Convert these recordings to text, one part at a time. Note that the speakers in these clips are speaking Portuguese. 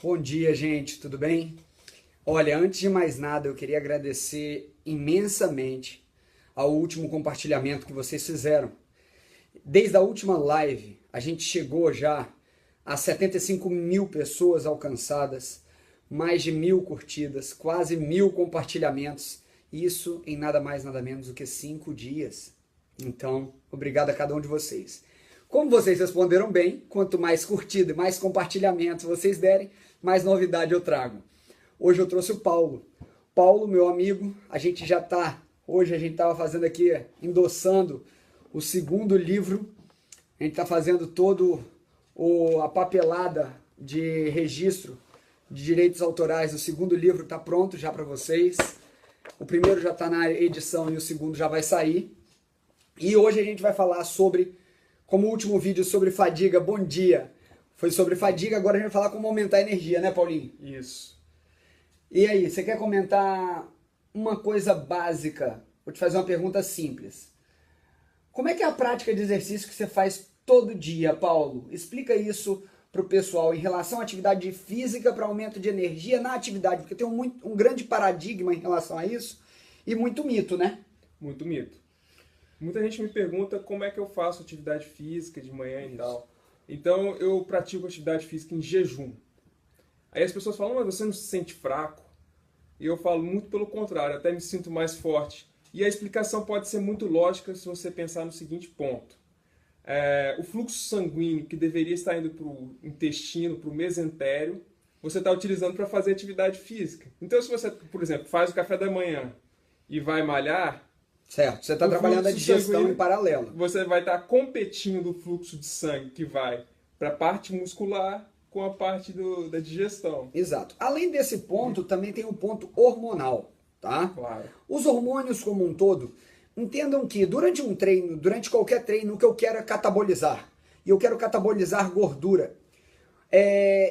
Bom dia, gente, tudo bem? Olha, antes de mais nada, eu queria agradecer imensamente ao último compartilhamento que vocês fizeram. Desde a última live, a gente chegou já a 75 mil pessoas alcançadas, mais de 1.000 curtidas, quase 1.000 compartilhamentos. Isso em nada mais, nada menos do que 5 dias. Então, obrigado a cada um de vocês. Como vocês responderam bem, quanto mais curtida e mais compartilhamentos vocês derem, mais novidade eu trago. Hoje eu trouxe o Paulo. Paulo, meu amigo, hoje a gente estava fazendo aqui, endossando o segundo livro. A gente está fazendo a papelada de registro de direitos autorais. O segundo livro está pronto já para vocês. O primeiro já está na edição e o segundo já vai sair. E hoje a gente vai falar como último vídeo sobre fadiga, bom dia. Foi sobre fadiga, agora a gente vai falar como aumentar a energia, né, Paulinho? Isso. E aí, você quer comentar uma coisa básica? Vou te fazer uma pergunta simples. Como é que é a prática de exercício que você faz todo dia, Paulo? Explica isso para o pessoal em relação à atividade física para aumento de energia na atividade, porque tem um grande paradigma em relação a isso e muito mito, né? Muito mito. Muita gente me pergunta como é que eu faço atividade física de manhã e tal. Então eu pratico atividade física em jejum. Aí as pessoas falam, mas você não se sente fraco? E eu falo muito pelo contrário, até me sinto mais forte. E a explicação pode ser muito lógica se você pensar no seguinte ponto. O fluxo sanguíneo que deveria estar indo para o intestino, para o mesentério, você está utilizando para fazer atividade física. Então se você, por exemplo, faz o café da manhã e vai malhar, certo, você está trabalhando a digestão em paralelo. Você vai estar competindo o fluxo de sangue que vai para a parte muscular com a parte da digestão. Exato. Além desse ponto, também tem o ponto hormonal, tá? Claro. Os hormônios como um todo, entendam que durante um treino, durante qualquer treino, o que eu quero é catabolizar. E eu quero catabolizar gordura.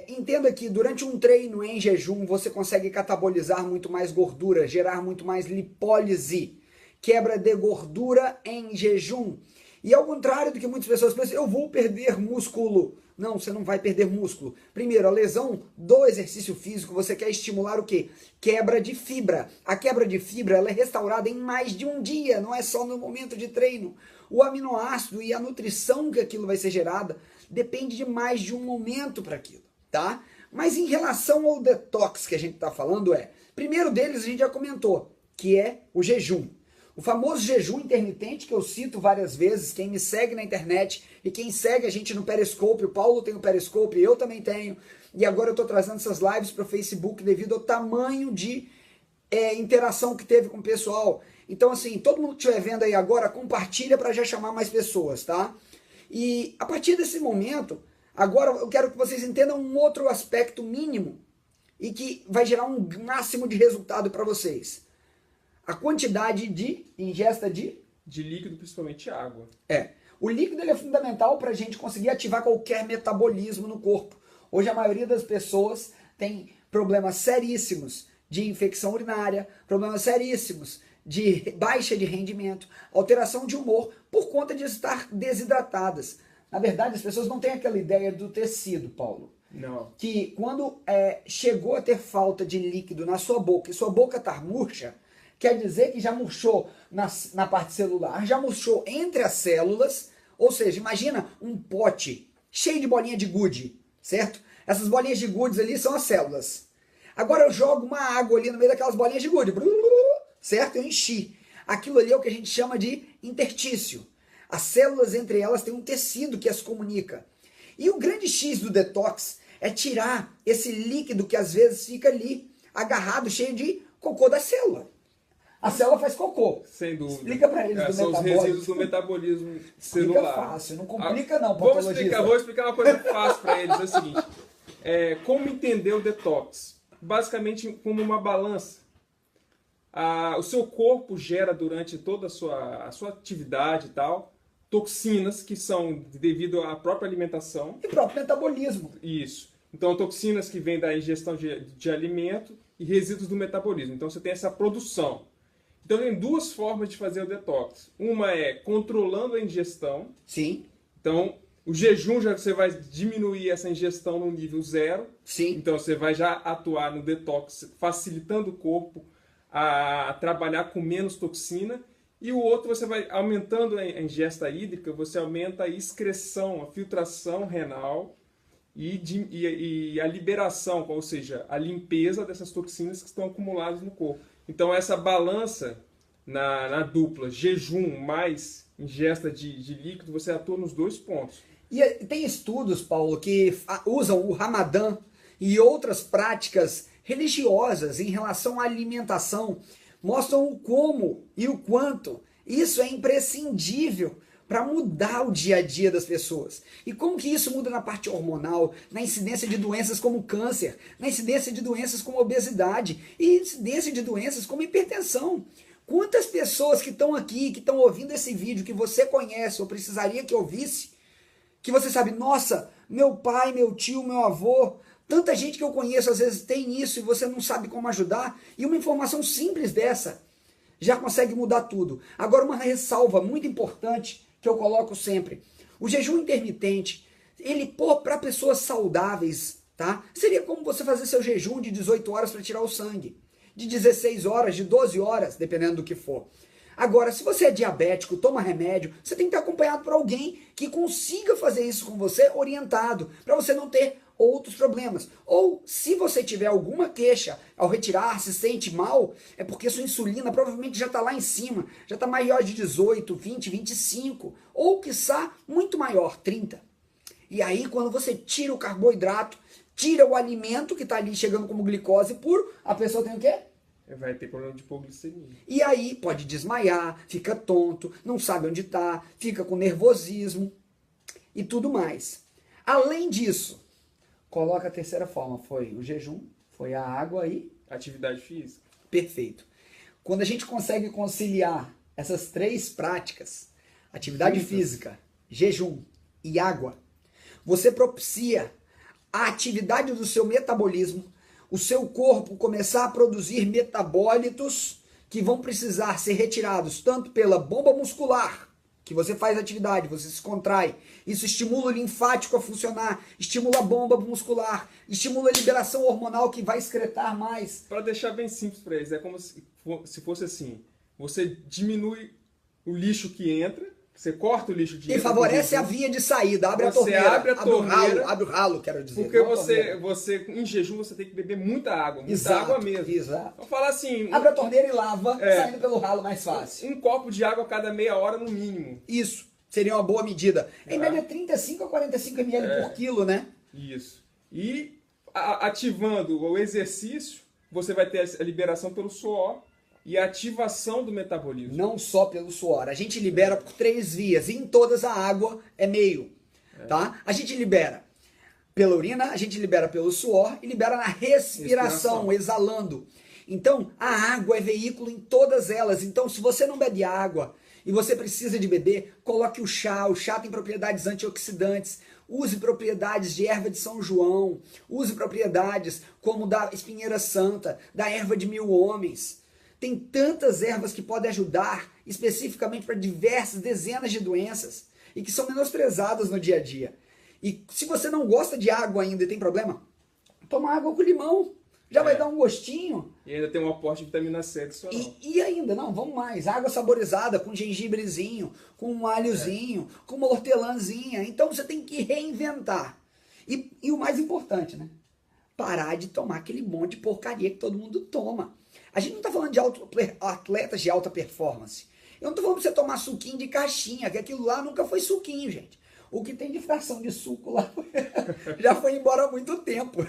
Entenda que durante um treino em jejum, você consegue catabolizar muito mais gordura, gerar muito mais lipólise, quebra de gordura em jejum. E ao contrário do que muitas pessoas pensam, eu vou perder músculo. Não, você não vai perder músculo. Primeiro, a lesão do exercício físico, você quer estimular o quê? Quebra de fibra. A quebra de fibra ela é restaurada em mais de um dia, não é só no momento de treino. O aminoácido e a nutrição que aquilo vai ser gerada depende de mais de um momento para aquilo, tá? Mas em relação ao detox que a gente está falando primeiro deles a gente já comentou, que é o jejum. O famoso jejum intermitente que eu cito várias vezes, quem me segue na internet e quem segue a gente no Periscope, o Paulo tem o Periscope, eu também tenho, e agora eu estou trazendo essas lives para o Facebook devido ao tamanho de interação que teve com o pessoal. Então assim, todo mundo que estiver vendo aí agora, compartilha para já chamar mais pessoas, tá? E a partir desse momento, agora eu quero que vocês entendam um outro aspecto mínimo e que vai gerar um máximo de resultado para vocês. A quantidade de ingesta de líquido, principalmente água. O líquido ele é fundamental para a gente conseguir ativar qualquer metabolismo no corpo. Hoje a maioria das pessoas tem problemas seríssimos de infecção urinária, problemas seríssimos de baixa de rendimento, alteração de humor por conta de estar desidratadas. Na verdade, as pessoas não têm aquela ideia do tecido, Paulo. Não. Que quando chegou a ter falta de líquido na sua boca e sua boca está murcha, quer dizer que já murchou na parte celular, já murchou entre as células, ou seja, imagina um pote cheio de bolinha de gude, certo? Essas bolinhas de gude ali são as células. Agora eu jogo uma água ali no meio daquelas bolinhas de gude, certo? Eu enchi. Aquilo ali é o que a gente chama de interstício. As células entre elas têm um tecido que as comunica. E o grande X do detox é tirar esse líquido que às vezes fica ali, agarrado, cheio de cocô da célula. A célula faz cocô. Sem dúvida. Explica para eles do são metabolismo. Os resíduos do metabolismo celular. Explica fácil, não complica não, patologista. Vou explicar uma coisa fácil para eles. É o seguinte, como entender o detox? Basicamente como uma balança. O seu corpo gera durante toda a sua atividade e tal, toxinas que são devido à própria alimentação. E próprio metabolismo. Isso. Então, toxinas que vêm da ingestão de alimento e resíduos do metabolismo. Então, você tem essa produção. Então, tem duas formas de fazer o detox. Uma é controlando a ingestão. Sim. Então, O jejum já você vai diminuir essa ingestão no nível 0. Sim. Então você vai já atuar no detox, facilitando o corpo a trabalhar com menos toxina. E o outro, você vai aumentando a ingesta hídrica, você aumenta a excreção, a filtração renal e a liberação, ou seja, a limpeza dessas toxinas que estão acumuladas no corpo. Então essa balança na dupla jejum mais ingesta de líquido, você atua nos 2 pontos. E tem estudos, Paulo, que usam o Ramadã e outras práticas religiosas em relação à alimentação, mostram o como e o quanto isso é imprescindível para mudar o dia a dia das pessoas. E como que isso muda na parte hormonal, na incidência de doenças como câncer, na incidência de doenças como obesidade e incidência de doenças como hipertensão. Quantas pessoas que estão aqui, que estão ouvindo esse vídeo, que você conhece ou precisaria que ouvisse, que você sabe, nossa, meu pai, meu tio, meu avô, tanta gente que eu conheço às vezes tem isso e você não sabe como ajudar, e uma informação simples dessa já consegue mudar tudo. Agora uma ressalva muito importante que eu coloco sempre, o jejum intermitente, ele para pessoas saudáveis, tá? Seria como você fazer seu jejum de 18 horas para tirar o sangue, de 16 horas, de 12 horas, dependendo do que for. Agora, se você é diabético, toma remédio, você tem que estar acompanhado por alguém que consiga fazer isso com você, orientado, para você não ter outros problemas. Ou, se você tiver alguma queixa ao retirar, se sente mal, é porque sua insulina provavelmente já está lá em cima, já está maior de 18, 20, 25, ou, quiçá, muito maior, 30. E aí, quando você tira o carboidrato, tira o alimento que está ali chegando como glicose puro, a pessoa tem o quê? Vai ter problema de hipoglicemia. E aí pode desmaiar, fica tonto, não sabe onde está, fica com nervosismo e tudo mais. Além disso, coloca a terceira forma, foi o jejum, foi a água e... Atividade física. Perfeito. Quando a gente consegue conciliar essas 3 práticas, atividade física, jejum e água, você propicia a atividade do seu metabolismo, o seu corpo começar a produzir metabólitos que vão precisar ser retirados tanto pela bomba muscular, que você faz atividade, você se contrai, isso estimula o linfático a funcionar, estimula a bomba muscular, estimula a liberação hormonal que vai excretar mais. Para deixar bem simples para eles, é como se fosse assim, você diminui o lixo que entra, você corta o lixo de E favorece a via de saída, abre a torneira. Abre a torneira. Abre o ralo, quero dizer. Porque você, em jejum, você tem que beber muita água. Muita água mesmo. Exato. Vamos falar assim... Abre a torneira e lava, saindo pelo ralo mais fácil. Um copo de água a cada meia hora no mínimo. Isso. Seria uma boa medida. Em média, 35 a 45 ml por quilo, né? Isso. E ativando o exercício, você vai ter a liberação pelo suor e a ativação do metabolismo. Não só pelo suor. A gente libera por 3 vias. E em todas a água é meio. Tá? A gente libera pela urina, a gente libera pelo suor e libera na respiração, exalando. Então, a água é veículo em todas elas. Então, se você não bebe água e você precisa de beber, coloque o chá. O chá tem propriedades antioxidantes. Use propriedades de erva de São João. Use propriedades como da espinheira santa, da erva de 1000 homens. Tem tantas ervas que podem ajudar especificamente para diversas dezenas de doenças e que são menosprezadas no dia a dia. E se você não gosta de água ainda e tem problema, toma água com limão. Já vai dar um gostinho. E ainda tem um aporte de vitamina C adicional. E ainda, não, vamos mais. Água saborizada com gengibrezinho, com um alhozinho, com uma hortelãzinha. Então você tem que reinventar. E o mais importante, né? Parar de tomar aquele monte de porcaria que todo mundo toma. A gente não está falando de atletas de alta performance. Eu não estou falando para você tomar suquinho de caixinha, que aquilo lá nunca foi suquinho, gente. O que tem de fração de suco lá já foi embora há muito tempo.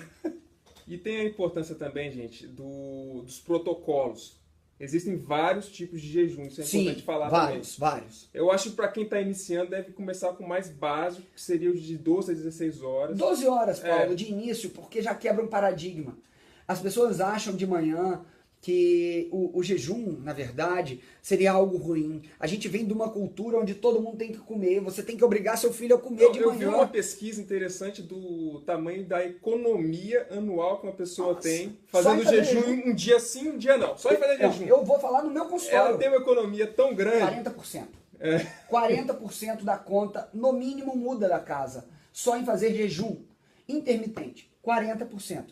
E tem a importância também, gente, dos protocolos. Existem vários tipos de jejum, isso é importante falar também. Vários. Eu acho que para quem está iniciando deve começar com o mais básico, que seria o de 12 a 16 horas. 12 horas, Paulo, de início, porque já quebra um paradigma. As pessoas acham de manhã que o jejum, na verdade, seria algo ruim. A gente vem de uma cultura onde todo mundo tem que comer, você tem que obrigar seu filho a comer de manhã. Eu vi uma pesquisa interessante do tamanho da economia anual que uma pessoa tem fazendo jejum um dia sim, um dia não. Só em fazer jejum. Eu vou falar no meu consultório. Ela tem uma economia tão grande. 40%. 40% da conta, no mínimo, muda da casa. Só em fazer jejum intermitente. 40%.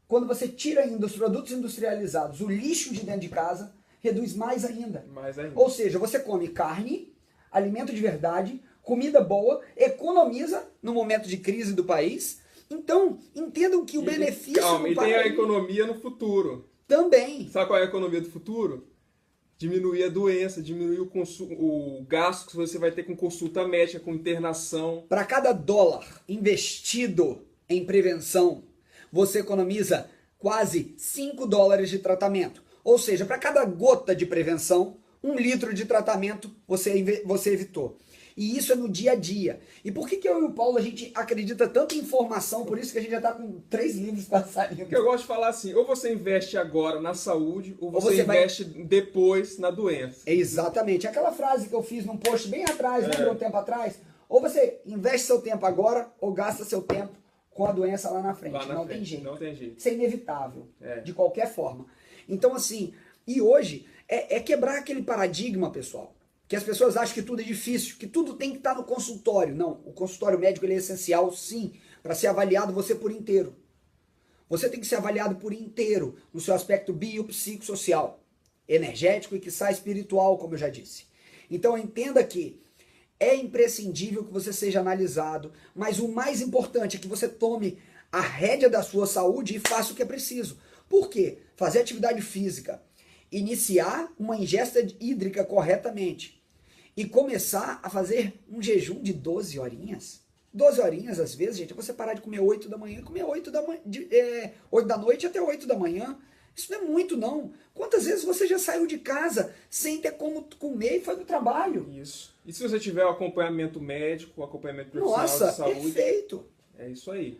Quando você tira ainda os produtos industrializados, o lixo de dentro de casa, reduz mais ainda. Mais ainda. Ou seja, você come carne, alimento de verdade, comida boa, economiza no momento de crise do país. Então, entendam que o benefício Calma, do e tem a país economia no futuro. também. Sabe qual é a economia do futuro? Diminuir a doença, diminuir o gasto que você vai ter com consulta médica, com internação. Para cada dólar investido em prevenção, você economiza quase 5 dólares de tratamento. Ou seja, para cada gota de prevenção, 1 litro de tratamento você evitou. E isso é no dia a dia. E por que eu e o Paulo, a gente acredita tanto em informação, por isso que a gente já está com 3 livros para sair. Porque eu gosto de falar assim, ou você investe agora na saúde, ou você vai- investe depois na doença. Exatamente. Aquela frase que eu fiz num post bem atrás, lembra um tempo atrás? Ou você investe seu tempo agora, ou gasta seu tempo com a doença lá na frente. Lá na Não frente, tem jeito. não tem jeito. Isso é inevitável, É. de qualquer forma. Então, assim, e hoje é quebrar aquele paradigma, pessoal, que as pessoas acham que tudo é difícil, que tudo tem que estar no consultório. Não, o consultório médico ele é essencial, sim, para ser avaliado você por inteiro. Você tem que ser avaliado por inteiro, no seu aspecto biopsicossocial, energético e quiçá espiritual, como eu já disse. Então entenda que é imprescindível que você seja analisado, mas o mais importante é que você tome a rédea da sua saúde e faça o que é preciso. Por quê? Fazer atividade física, iniciar uma ingesta hídrica corretamente e começar a fazer um jejum de 12 horinhas. 12 horinhas, às vezes, gente, é você parar de comer 8 da manhã e comer 8 da noite até 8 da manhã. Isso não é muito, não. Quantas vezes você já saiu de casa sem ter como comer e foi pro trabalho? Isso. E se você tiver o acompanhamento médico, o acompanhamento profissional Nossa, de saúde, perfeito. é isso aí.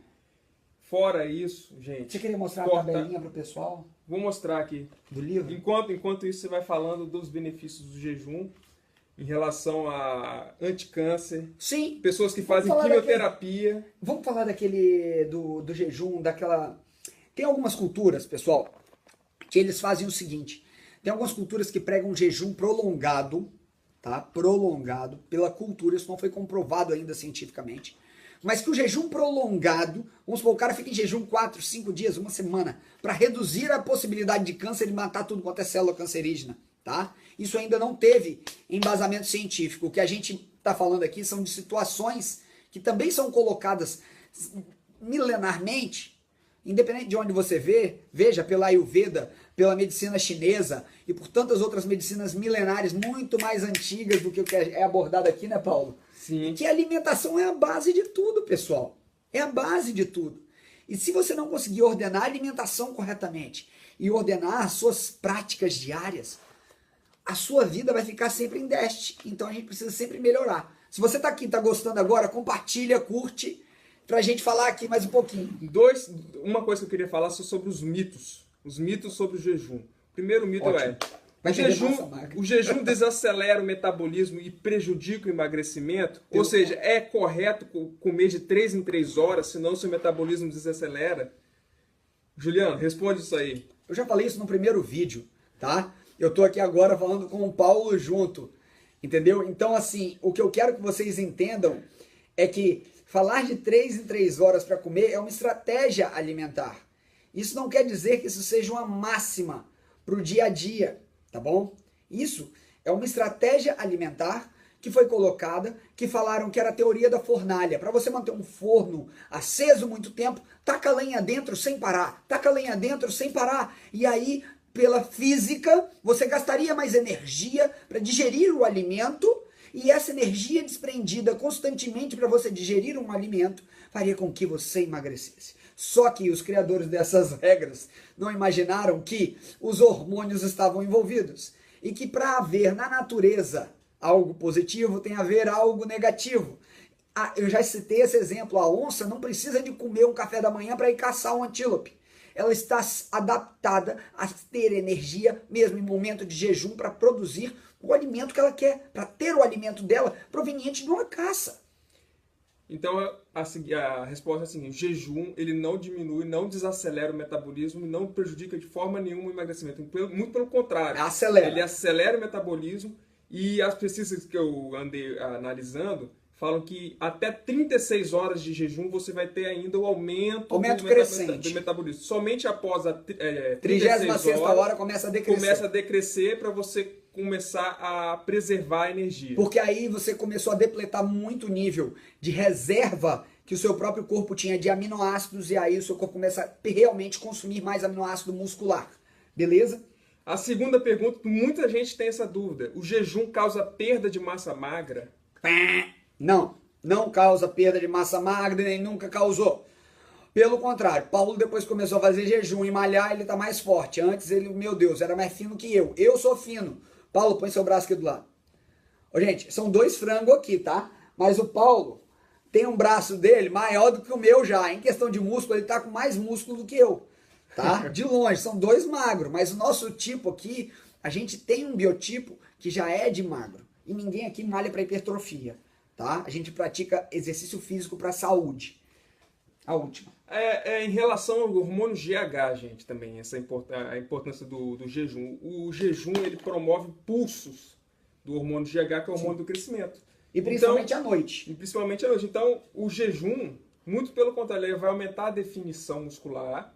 Fora isso, gente... Você queria mostrar a corta- tabelinha pro pessoal Vou mostrar aqui. do livro? Enquanto isso, você vai falando dos benefícios do jejum em relação a anticâncer, Sim. pessoas que Vamos fazem falar quimioterapia. Vamos falar daquele do jejum, daquela... Tem algumas culturas, pessoal, que eles fazem o seguinte. Tem algumas culturas que pregam um jejum prolongado, tá? Prolongado pela cultura, isso não foi comprovado ainda cientificamente. Mas que o jejum prolongado, vamos supor, o cara fica em jejum 4, 5 dias, uma semana, para reduzir a possibilidade de câncer e matar tudo quanto é célula cancerígena, tá? Isso ainda não teve embasamento científico. O que a gente está falando aqui são de situações que também são colocadas milenarmente, independente de onde você veja, pela Ayurveda, pela medicina chinesa e por tantas outras medicinas milenares muito mais antigas do que o que é abordado aqui, né, Paulo? Sim. Que a alimentação é a base de tudo, pessoal. É a base de tudo. E se você não conseguir ordenar a alimentação corretamente e ordenar as suas práticas diárias, a sua vida vai ficar sempre em déficit. Então a gente precisa sempre melhorar. Se você está aqui, está gostando agora, compartilha, curte, para a gente falar aqui mais um pouquinho. Uma coisa que eu queria falar sobre os mitos. Os mitos sobre o jejum. O primeiro mito Ótimo. Vai o perder jejum, massa magra. o jejum desacelera o metabolismo e prejudica o emagrecimento? Ou seja, é correto comer de 3 em 3 horas, senão seu metabolismo desacelera? Juliano, responde isso aí. Eu já falei isso no primeiro vídeo, tá? Eu tô aqui agora falando com o Paulo junto, entendeu? Então, assim, o que eu quero que vocês entendam é que falar de 3 em 3 horas para comer é uma estratégia alimentar. Isso não quer dizer que isso seja uma máxima para o dia a dia, tá bom? Isso é uma estratégia alimentar que foi colocada, que falaram que era a teoria da fornalha. Para você manter um forno aceso muito tempo, taca lenha dentro sem parar, taca lenha dentro sem parar. E aí, pela física, você gastaria mais energia para digerir o alimento, e essa energia desprendida constantemente para você digerir um alimento faria com que você emagrecesse. Só que os criadores dessas regras não imaginaram que os hormônios estavam envolvidos e que para haver na natureza algo positivo tem a haver algo negativo. Eu já citei esse exemplo, a onça não precisa de comer um café da manhã para ir caçar um antílope. Ela está adaptada a ter energia, mesmo em momento de jejum, para produzir o alimento que ela quer, para ter o alimento dela proveniente de uma caça. Então a resposta é a seguinte: o jejum ele não diminui, não desacelera o metabolismo e não prejudica de forma nenhuma o emagrecimento. Muito pelo contrário. Acelera. Ele acelera o metabolismo E as pesquisas que eu andei analisando falam que até 36 horas de jejum você vai ter ainda o aumento crescente do metabolismo. Somente após a 36ª hora começa a decrescer. Começa a decrescer para você começar a preservar a energia. Porque aí você começou a depletar muito o nível de reserva que o seu próprio corpo tinha de aminoácidos, e aí o seu corpo começa a realmente consumir mais aminoácido muscular. Beleza? A segunda pergunta, muita gente tem essa dúvida. O jejum causa perda de massa magra? Não, não causa perda de massa magra, nem nunca causou. Pelo contrário, Paulo depois começou a fazer jejum e malhar, ele tá mais forte. Antes ele, meu Deus, era mais fino que eu. Eu sou fino. Paulo, põe seu braço aqui do lado. Ô, gente, são 2 frangos aqui, tá? Mas o Paulo tem um braço dele maior do que o meu já. Em questão de músculo, ele tá com mais músculo do que eu, tá? De longe, são 2 magros. Mas o nosso tipo aqui, a gente tem um biotipo que já é de magro. E ninguém aqui malha para hipertrofia, tá? A gente pratica exercício físico para saúde. A última. Em relação ao hormônio GH, gente, também, a importância do jejum. O jejum, ele promove pulsos do hormônio GH, que é o hormônio do crescimento. E principalmente à noite. E principalmente à noite. Então, o jejum, muito pelo contrário, ele vai aumentar a definição muscular,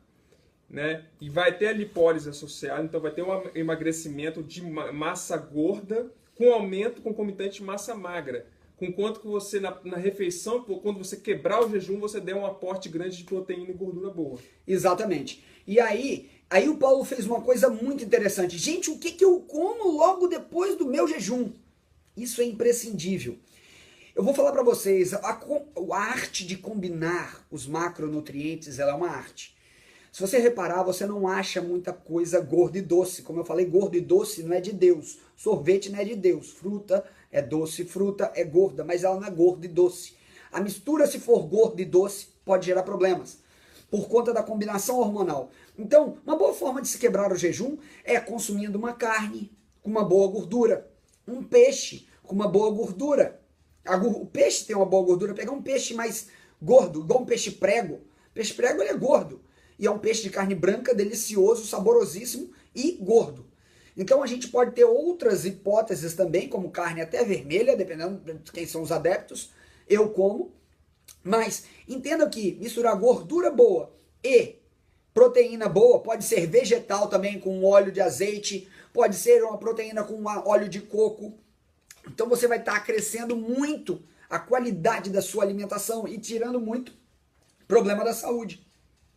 né? E vai ter a lipólise associada, então vai ter um emagrecimento de massa gorda com aumento concomitante de massa magra. Conquanto que você, na refeição, quando você quebrar o jejum, você der um aporte grande de proteína e gordura boa. Exatamente. E aí o Paulo fez uma coisa muito interessante. Gente, o que eu como logo depois do meu jejum? Isso é imprescindível. Eu vou falar para vocês, a arte de combinar os macronutrientes, ela é uma arte. Se você reparar, você não acha muita coisa gorda e doce. Como eu falei, gordo e doce não é de Deus. Sorvete não é de Deus. Fruta é doce, fruta é gorda, mas ela não é gorda e doce. A mistura, se for gorda e doce, pode gerar problemas, por conta da combinação hormonal. Então, uma boa forma de se quebrar o jejum é consumindo uma carne com uma boa gordura, um peixe com uma boa gordura. O peixe tem uma boa gordura, pegar um peixe mais gordo, igual um peixe prego. Peixe prego, ele é gordo. E é um peixe de carne branca, delicioso, saborosíssimo e gordo. Então a gente pode ter outras hipóteses também, como carne até vermelha, dependendo de quem são os adeptos. Eu como. Mas entenda que misturar gordura boa e proteína boa, pode ser vegetal também com óleo de azeite, pode ser uma proteína com óleo de coco. Então você vai estar crescendo muito a qualidade da sua alimentação e tirando muito problema da saúde.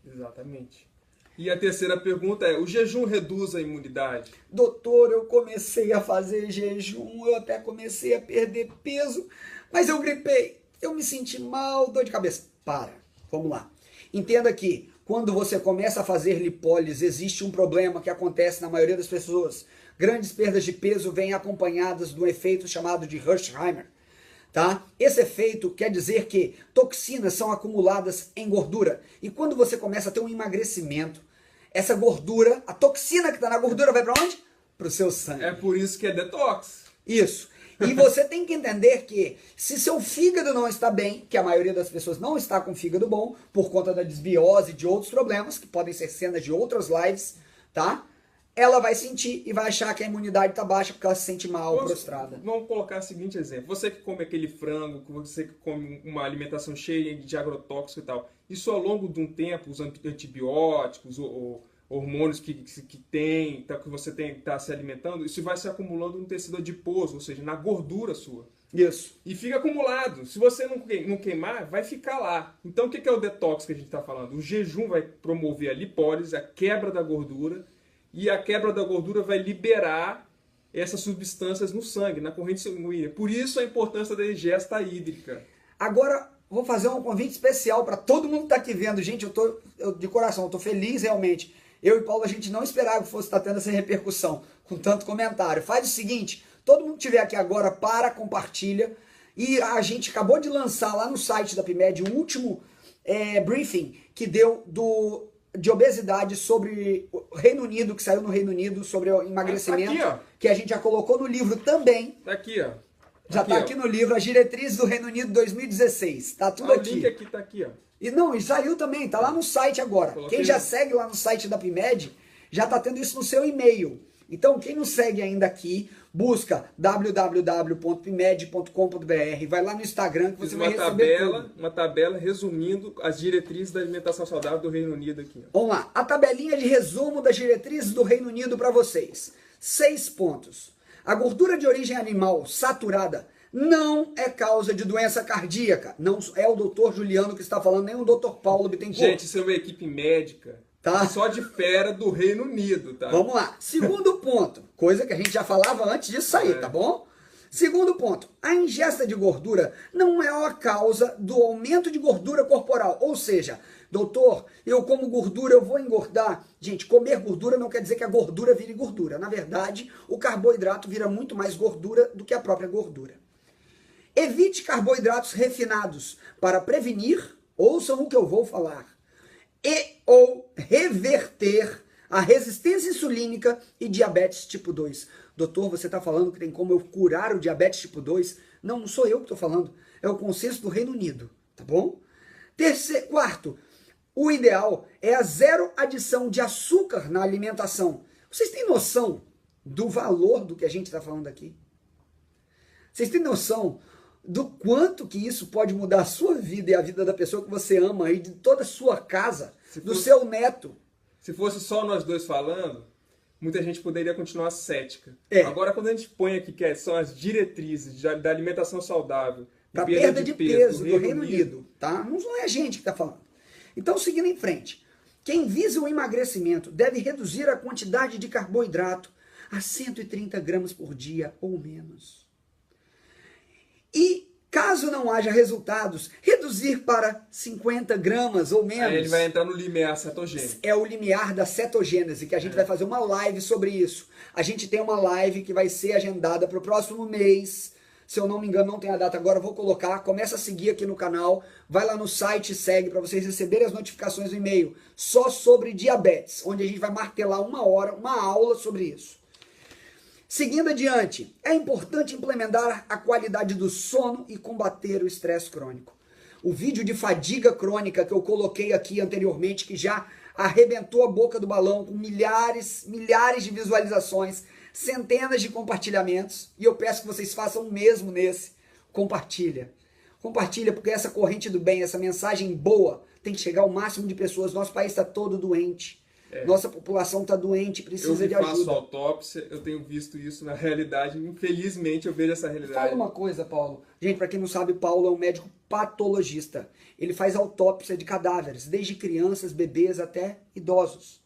Exatamente. E a terceira pergunta é, o jejum reduz a imunidade? Doutor, eu comecei a fazer jejum, eu até comecei a perder peso, mas eu gripei, eu me senti mal, dor de cabeça. Para, vamos lá. Entenda que quando você começa a fazer lipólise, existe um problema que acontece na maioria das pessoas. Grandes perdas de peso vêm acompanhadas de um efeito chamado de Hersheimer. Tá? Esse efeito quer dizer que toxinas são acumuladas em gordura. E quando você começa a ter um emagrecimento, essa gordura, a toxina que está na gordura vai para onde? Para o seu sangue. É por isso que é detox. Isso. E você tem que entender que se seu fígado não está bem, que a maioria das pessoas não está com fígado bom, por conta da desbiose e de outros problemas, que podem ser cenas de outras lives, tá? Ela vai sentir e vai achar que a imunidade está baixa porque ela se sente mal, prostrada. Vamos colocar o seguinte exemplo. Você que come aquele frango, você que come uma alimentação cheia de agrotóxico e tal, isso ao longo de um tempo, os antibióticos, hormônios que tem, que você está se alimentando, isso vai se acumulando no tecido adiposo, ou seja, na gordura sua. Isso. E fica acumulado. Se você não queimar, vai ficar lá. Então o que é o detox que a gente está falando? O jejum vai promover a lipólise, a quebra da gordura, e a quebra da gordura vai liberar essas substâncias no sangue, na corrente sanguínea. Por isso a importância da ingesta hídrica. Agora, vou fazer um convite especial para todo mundo que está aqui vendo. Gente, de coração, eu estou feliz realmente. Eu e Paulo, a gente não esperava que fosse estar tendo essa repercussão, com tanto comentário. Faz o seguinte, todo mundo que estiver aqui agora, compartilha. E a gente acabou de lançar lá no site da PMED o último briefing que deu de obesidade sobre o Reino Unido, que saiu no Reino Unido, sobre o emagrecimento, aqui, ó. que a gente já colocou no livro também. Tá aqui, ó. Já está aqui no livro, as diretrizes do Reino Unido 2016. Tá tudo aqui. O link aqui tá aqui, ó. E saiu também, tá lá no site agora. Coloquei. Quem já segue lá no site da PMED, já tá tendo isso no seu e-mail. Então, quem não segue ainda aqui, busca www.pimed.com.br, vai lá no Instagram que você vai receber tudo. Uma tabela resumindo as diretrizes da alimentação saudável do Reino Unido aqui. Ó. Vamos lá, a tabelinha de resumo das diretrizes do Reino Unido para vocês. 6 pontos. A gordura de origem animal saturada não é causa de doença cardíaca. Não é o doutor Juliano que está falando, nem o doutor Paulo Bittencourt. Gente, isso é uma equipe médica. Tá. Só de fera do Reino Unido, tá? Vamos lá. Segundo ponto, coisa que a gente já falava antes disso sair, tá bom? Segundo ponto, a ingesta de gordura não é a causa do aumento de gordura corporal. Ou seja, doutor, eu como gordura, eu vou engordar. Gente, comer gordura não quer dizer que a gordura vire gordura. Na verdade, o carboidrato vira muito mais gordura do que a própria gordura. Evite carboidratos refinados para prevenir, ouçam o que eu vou falar, e ou reverter a resistência insulínica e diabetes tipo 2. Doutor, você está falando que tem como eu curar o diabetes tipo 2? Não, não sou eu que estou falando. É o consenso do Reino Unido, tá bom? Quarto, o ideal é a zero adição de açúcar na alimentação. Vocês têm noção do valor do que a gente está falando aqui? Vocês têm noção do quanto que isso pode mudar a sua vida e a vida da pessoa que você ama e de toda a sua casa, do seu neto? Se fosse só nós dois falando, muita gente poderia continuar cética. É. Agora, quando a gente põe aqui que são as diretrizes da alimentação saudável, para perda de peso do Reino Unido, tá? Não é a gente que está falando. Então, seguindo em frente, quem visa o emagrecimento deve reduzir a quantidade de carboidrato a 130 gramas por dia ou menos. E, caso não haja resultados, reduzir para 50 gramas ou menos. Aí ele vai entrar no limiar cetogênico. É o limiar da cetogênese, que a gente vai fazer uma live sobre isso. A gente tem uma live que vai ser agendada para o próximo mês. Se eu não me engano, não tem a data agora, eu vou colocar. Começa a seguir aqui no canal. Vai lá no site e segue para vocês receberem as notificações do e-mail. Só sobre diabetes, onde a gente vai martelar uma hora, uma aula sobre isso. Seguindo adiante, é importante implementar a qualidade do sono e combater o estresse crônico. O vídeo de fadiga crônica que eu coloquei aqui anteriormente, que já arrebentou a boca do balão com milhares de visualizações, centenas de compartilhamentos, e eu peço que vocês façam o mesmo nesse. Compartilha. Compartilha, porque essa corrente do bem, essa mensagem boa, tem que chegar ao máximo de pessoas. Nosso país está todo doente. Nossa população está doente, precisa de ajuda. Eu faço autópsia, eu tenho visto isso na realidade, infelizmente eu vejo essa realidade. Fala uma coisa, Paulo. Gente, para quem não sabe, Paulo é um médico patologista. Ele faz autópsia de cadáveres, desde crianças, bebês até idosos.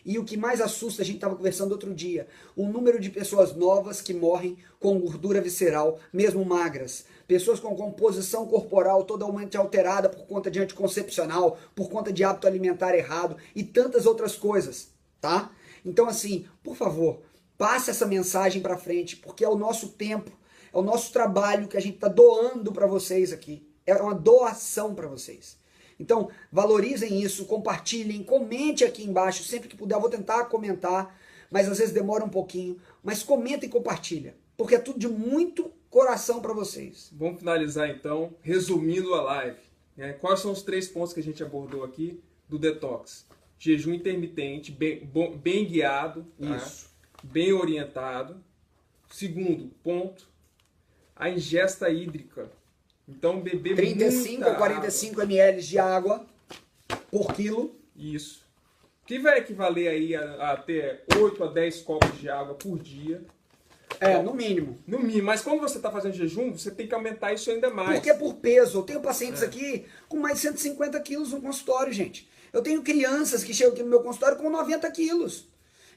E o que mais assusta, a gente estava conversando outro dia, o número de pessoas novas que morrem com gordura visceral, mesmo magras. Pessoas com composição corporal totalmente alterada por conta de anticoncepcional, por conta de hábito alimentar errado e tantas outras coisas, tá? Então assim, por favor, passe essa mensagem para frente, porque é o nosso tempo, é o nosso trabalho que a gente está doando para vocês aqui. É uma doação para vocês. Então, valorizem isso, compartilhem, comente aqui embaixo, sempre que puder. Eu vou tentar comentar, mas às vezes demora um pouquinho. Mas comenta e compartilha, porque é tudo de muito coração para vocês. Vamos finalizar então, resumindo a live. Quais são os 3 pontos que a gente abordou aqui do detox? Jejum intermitente, bem guiado, isso. Tá? Bem orientado. Segundo ponto, a ingesta hídrica. Então, beber 35 a 45 ml de água por quilo. Isso. Que vai equivaler aí a ter 8 a 10 copos de água por dia. No mínimo. No mínimo. Mas quando você está fazendo jejum, você tem que aumentar isso ainda mais. Porque é por peso. Eu tenho pacientes aqui com mais de 150 quilos no consultório, gente. Eu tenho crianças que chegam aqui no meu consultório com 90 quilos.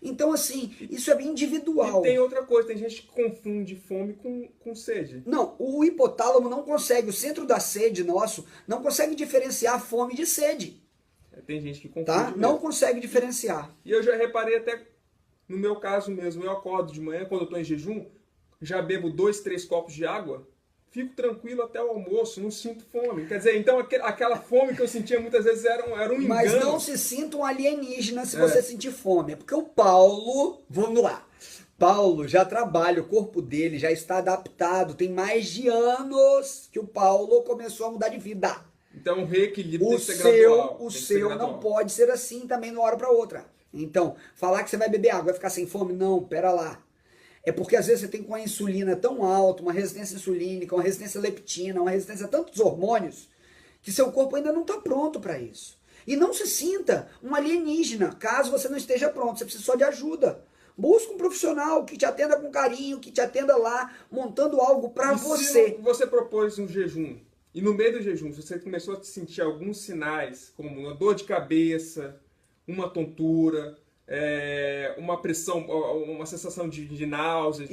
Então, assim, isso é bem individual. E tem outra coisa, tem gente que confunde fome com sede. Não, o hipotálamo não consegue, o centro da sede nosso, não consegue diferenciar fome de sede. Tem gente que confunde. Tá? Mesmo. Não consegue diferenciar. E eu já reparei até, no meu caso mesmo, eu acordo de manhã, quando eu estou em jejum, já bebo 2, 3 copos de água, fico tranquilo até o almoço, não sinto fome. Quer dizer, então aquela fome que eu sentia muitas vezes era um engano. Mas não se sinta um alienígena se você sentir fome. É porque o Paulo, vamos lá, Paulo já trabalha, o corpo dele já está adaptado, tem mais de anos que o Paulo começou a mudar de vida. Então o reequilíbrio tem que ser gradual. O seu não pode ser assim também de uma hora para outra. Então, falar que você vai beber água, vai ficar sem fome? Não, pera lá. É porque às vezes você tem com a insulina tão alta, uma resistência insulínica, uma resistência à leptina, uma resistência a tantos hormônios, que seu corpo ainda não está pronto para isso. E não se sinta um alienígena, caso você não esteja pronto, você precisa só de ajuda. Busca um profissional que te atenda com carinho, que te atenda lá, montando algo para você. Se você propôs um jejum, e no meio do jejum você começou a sentir alguns sinais, como uma dor de cabeça, uma tontura, uma pressão, uma sensação de náusea,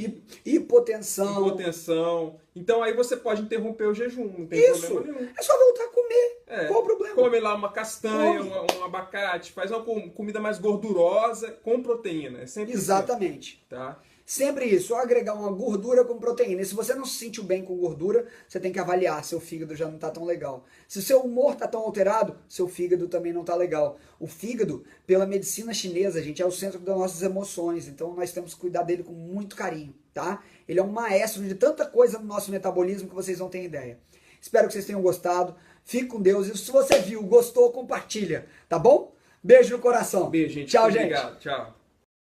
hipotensão. Então aí você pode interromper o jejum, não tem problema nenhum. É só voltar a comer. Qual o problema? Come lá uma castanha, um abacate, faz uma comida mais gordurosa com proteína. É sempre exatamente. Assim, tá? Sempre isso, só agregar uma gordura com proteína. E se você não se sentiu bem com gordura, você tem que avaliar, seu fígado já não está tão legal. Se seu humor está tão alterado, seu fígado também não está legal. O fígado, pela medicina chinesa, gente, é o centro das nossas emoções, então nós temos que cuidar dele com muito carinho, tá? Ele é um maestro de tanta coisa no nosso metabolismo que vocês não têm ideia. Espero que vocês tenham gostado. Fique com Deus. E se você viu, gostou, compartilha, tá bom? Beijo no coração. Beijo, gente. Tchau, Muito gente. Obrigado. Tchau.